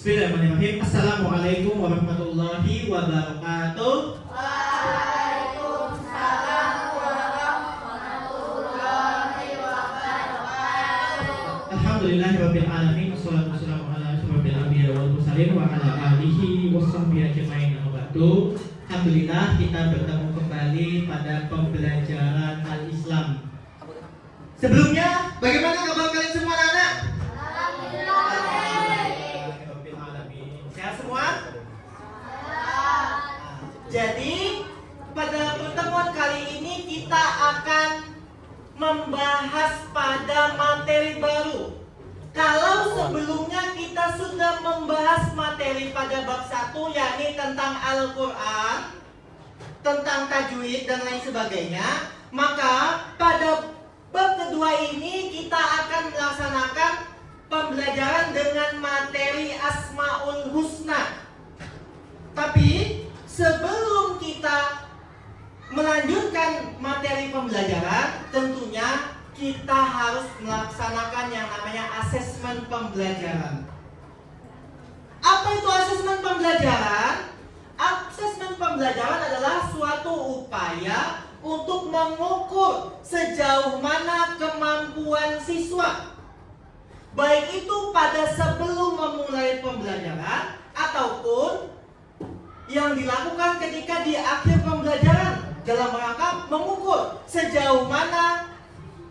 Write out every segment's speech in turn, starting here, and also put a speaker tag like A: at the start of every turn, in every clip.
A: Bismillahirrahmanirrahim. Assalamualaikum warahmatullahi wabarakatuh.
B: Waalaikumsalam warahmatullahi wabarakatuh.
A: Alhamdulillahirabbil alamin. Wassalatu wassalamu ala asyrofil anbiya'i wal mursalin wa ala alihi washabbihi ajmain. Alhamdulillah kita bertemu kembali pada pembelajaran al-Islam. Sebelumnya, bagaimana kabar kalian semua anak? Sehat semua? Jadi pada pertemuan kali ini kita akan membahas pada materi baru. Kalau sebelumnya kita sudah membahas materi pada bab 1, yakni tentang Al-Quran, tentang tajwid dan lain sebagainya, maka pada bab kedua ini kita akan melaksanakan pembelajaran dengan materi Asmaul Husna. Tapi sebelum kita melanjutkan materi pembelajaran, tentunya kita harus melaksanakan yang namanya asesmen pembelajaran. Apa itu asesmen pembelajaran? Asesmen pembelajaran adalah suatu upaya untuk mengukur sejauh mana kemampuan siswa, baik itu pada sebelum memulai pembelajaran ataupun yang dilakukan ketika di akhir pembelajaran, dalam rangka mengukur sejauh mana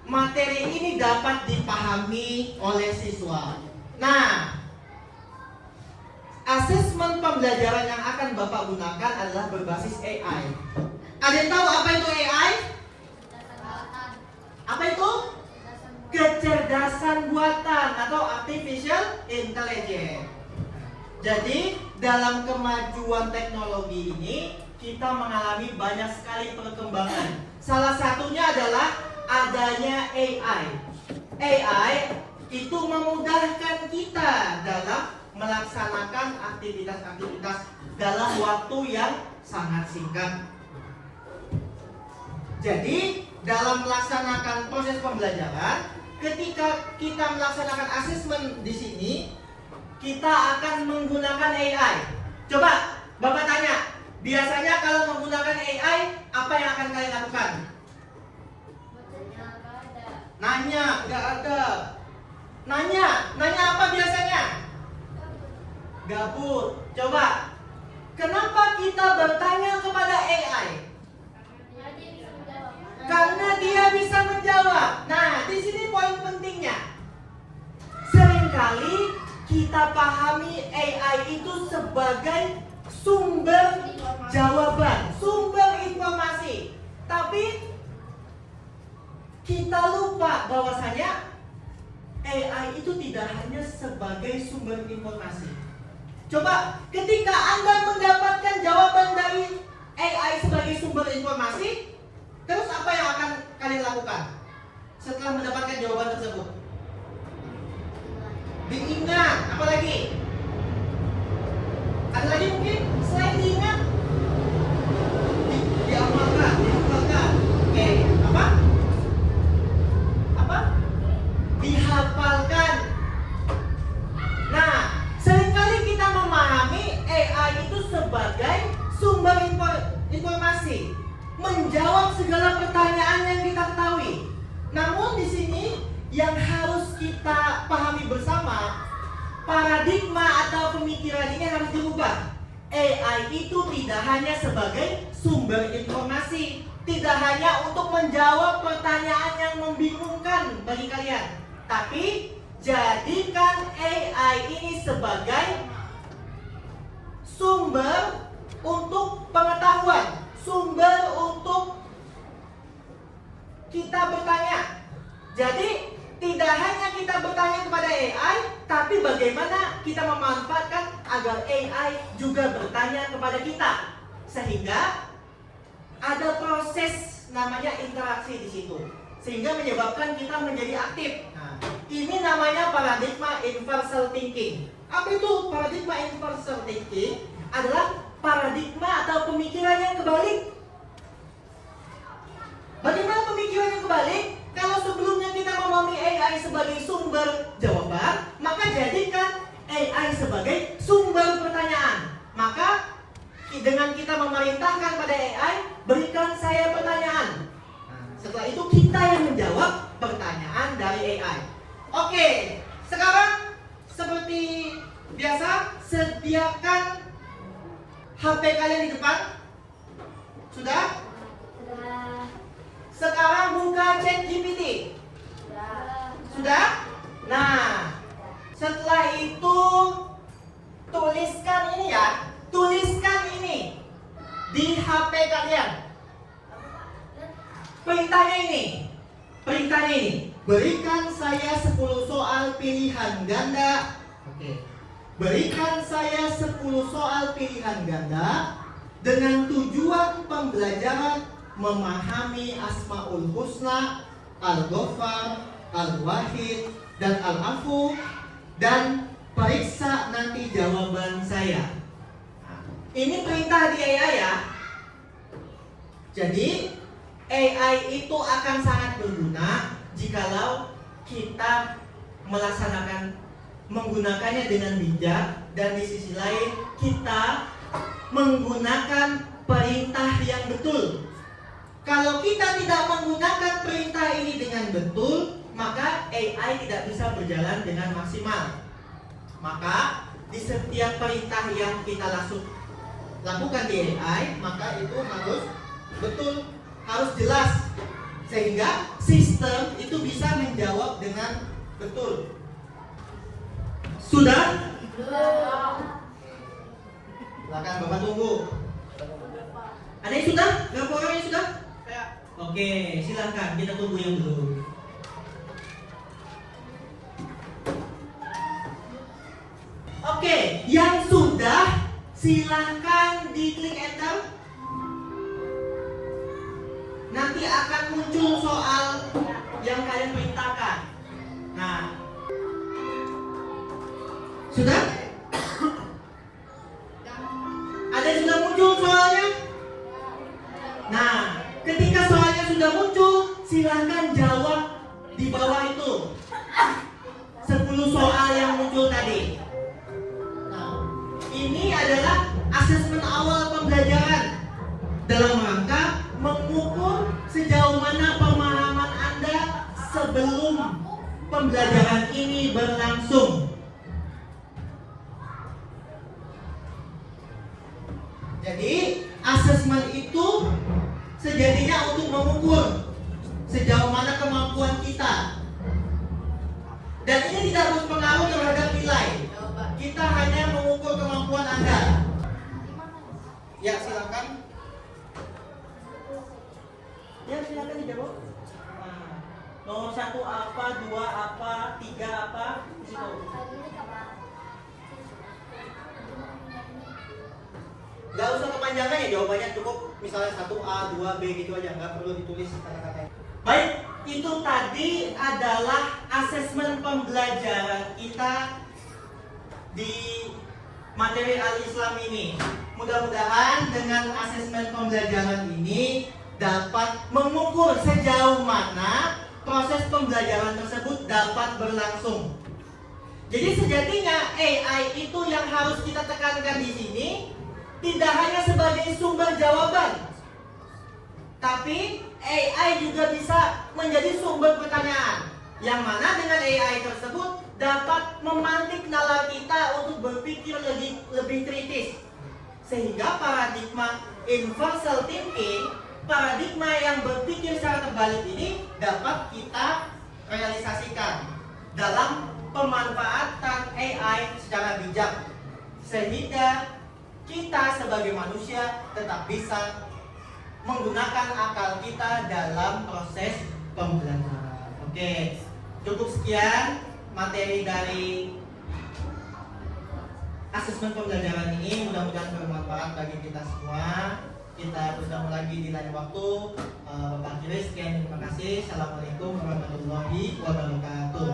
A: materi ini dapat dipahami oleh siswa. Nah, asesmen pembelajaran yang akan Bapak gunakan adalah berbasis AI. Ada yang tahu apa itu AI? Apa itu? Kecerdasan buatan atau artificial intelligence. Jadi dalam kemajuan teknologi ini kita mengalami banyak sekali perkembangan. Salah satunya adalah adanya AI. AI itu memudahkan kita dalam melaksanakan aktivitas-aktivitas dalam waktu yang sangat singkat. Jadi dalam melaksanakan proses pembelajaran, ketika kita melaksanakan asesmen di sini, kita akan menggunakan AI. Coba Bapak tanya, biasanya kalau menggunakan AI, apa yang akan kalian lakukan? Nanya, nggak ada. Nanya apa biasanya? Gabut. Coba, kenapa kita bertanya kepada AI? Karena dia bisa menjawab. Nah, di sini poin pentingnya. Seringkali kita pahami AI itu sebagai sumber jawaban, sumber informasi. Tapi kita lupa bahwasanya AI itu tidak hanya sebagai sumber informasi. Coba ketika Anda mendapatkan jawaban dari AI sebagai sumber informasi, terus apa yang akan kalian lakukan setelah mendapatkan jawaban tersebut? Diingat, apa lagi? Ada lagi mungkin selain diingat? Diamalkan. Oke, apa? Dihafalkan. Nah, seringkali kita memahami AI itu sebagai sumber informasi, menjawab segala pertanyaan yang kita ketahui. Namun di sini yang harus kita pahami bersama, paradigma atau pemikiran ini harus dirubah. AI itu tidak hanya sebagai sumber informasi, tidak hanya untuk menjawab pertanyaan yang membingungkan bagi kalian, tapi jadikan AI ini sebagai sumber untuk pengetahuan, sumber untuk kita bertanya. Jadi tidak hanya kita bertanya kepada AI, tapi bagaimana kita memanfaatkan agar AI juga bertanya kepada kita, sehingga ada proses namanya interaksi di situ, sehingga menyebabkan kita menjadi aktif. Nah, ini namanya paradigma universal thinking. Apa itu paradigma universal thinking? Adalah paradigma atau pemikiran yang kebalik. Bagaimana pemikiran yang kebalik? Kalau sebelumnya kita memahami AI sebagai sumber jawaban, maka jadikan AI sebagai perintahkan pada AI, berikan saya pertanyaan. Nah, setelah itu kita yang menjawab pertanyaan dari AI. Oke, sekarang seperti biasa, sediakan HP kalian di depan. Sudah? Sekarang buka ChatGPT. Sudah? Nah, setelah itu tuliskan ini ya. Tuliskan ini di HP kalian. Perintahnya ini. Berikan saya 10 soal pilihan ganda. Oke. Berikan saya 10 soal pilihan ganda dengan tujuan pembelajaran memahami Asmaul Husna, Al-Ghaffar, Al-Wahid, dan Al-Afu, dan periksa nanti jawaban saya. Ini perintah di AI ya. Jadi AI itu akan sangat berguna jikalau kita menggunakannya dengan bijak, dan di sisi lain kita menggunakan perintah yang betul. Kalau kita tidak menggunakan perintah ini dengan betul, maka AI tidak bisa berjalan dengan maksimal. Maka di setiap perintah yang kita lakukan di AI, maka itu harus betul, harus jelas, sehingga sistem itu bisa menjawab dengan betul. Sudah? Silakan Bapak tunggu. Ada yang sudah? Berapa orang yang sudah? Oke, silakan kita tunggu yang belum. Oke, yang sudah silakan diklik enter. Nanti akan muncul soal yang kalian perintahkan. Nah, sudah? Ada yang sudah muncul soalnya? Nah, ketika soalnya sudah muncul, silakan jawab di bawah itu 10 soal yang muncul tadi. Nah, ini adalah asesmen awal pembelajaran dalam rangka mengukur sejauh mana pemahaman Anda sebelum pembelajaran ini berlangsung. Jadi, asesmen itu sejatinya untuk mengukur sejauh mana kemampuan kita. Dan ini tidak berpengaruh terhadap nilai. Kita hanya mengukur kemampuan Anda. Ya, silakan. Ya, silakan dijawab. Nah, nomor 1 apa, 2 apa, 3 apa, di situ. Gak usah kepanjangan ya jawabannya, cukup misalnya 1A, 2B gitu aja, nggak perlu ditulis kata-katanya. Baik, itu tadi adalah asesmen pembelajaran kita di materi Al-Islam ini. Mudah-mudahan dengan asesmen pembelajaran ini dapat mengukur sejauh mana proses pembelajaran tersebut dapat berlangsung. Jadi sejatinya AI itu yang harus kita tekankan di sini tidak hanya sebagai sumber jawaban, tapi AI juga bisa menjadi sumber pertanyaan, yang mana dengan AI tersebut dapat memantik nalar kita untuk berpikir lebih kritis, sehingga paradigma universal thinking, paradigma yang berpikir secara terbalik ini dapat kita realisasikan dalam pemanfaatan AI secara bijak, sehingga kita sebagai manusia tetap bisa menggunakan akal kita dalam proses pembelajaran. Oke, cukup sekian materi dari asesmen pembelajaran ini. Mudah-mudahan bermanfaat bagi kita semua. Kita bertemu lagi di lain waktu. Bapak Kiris, sekian, terima kasih. Assalamualaikum warahmatullahi wabarakatuh.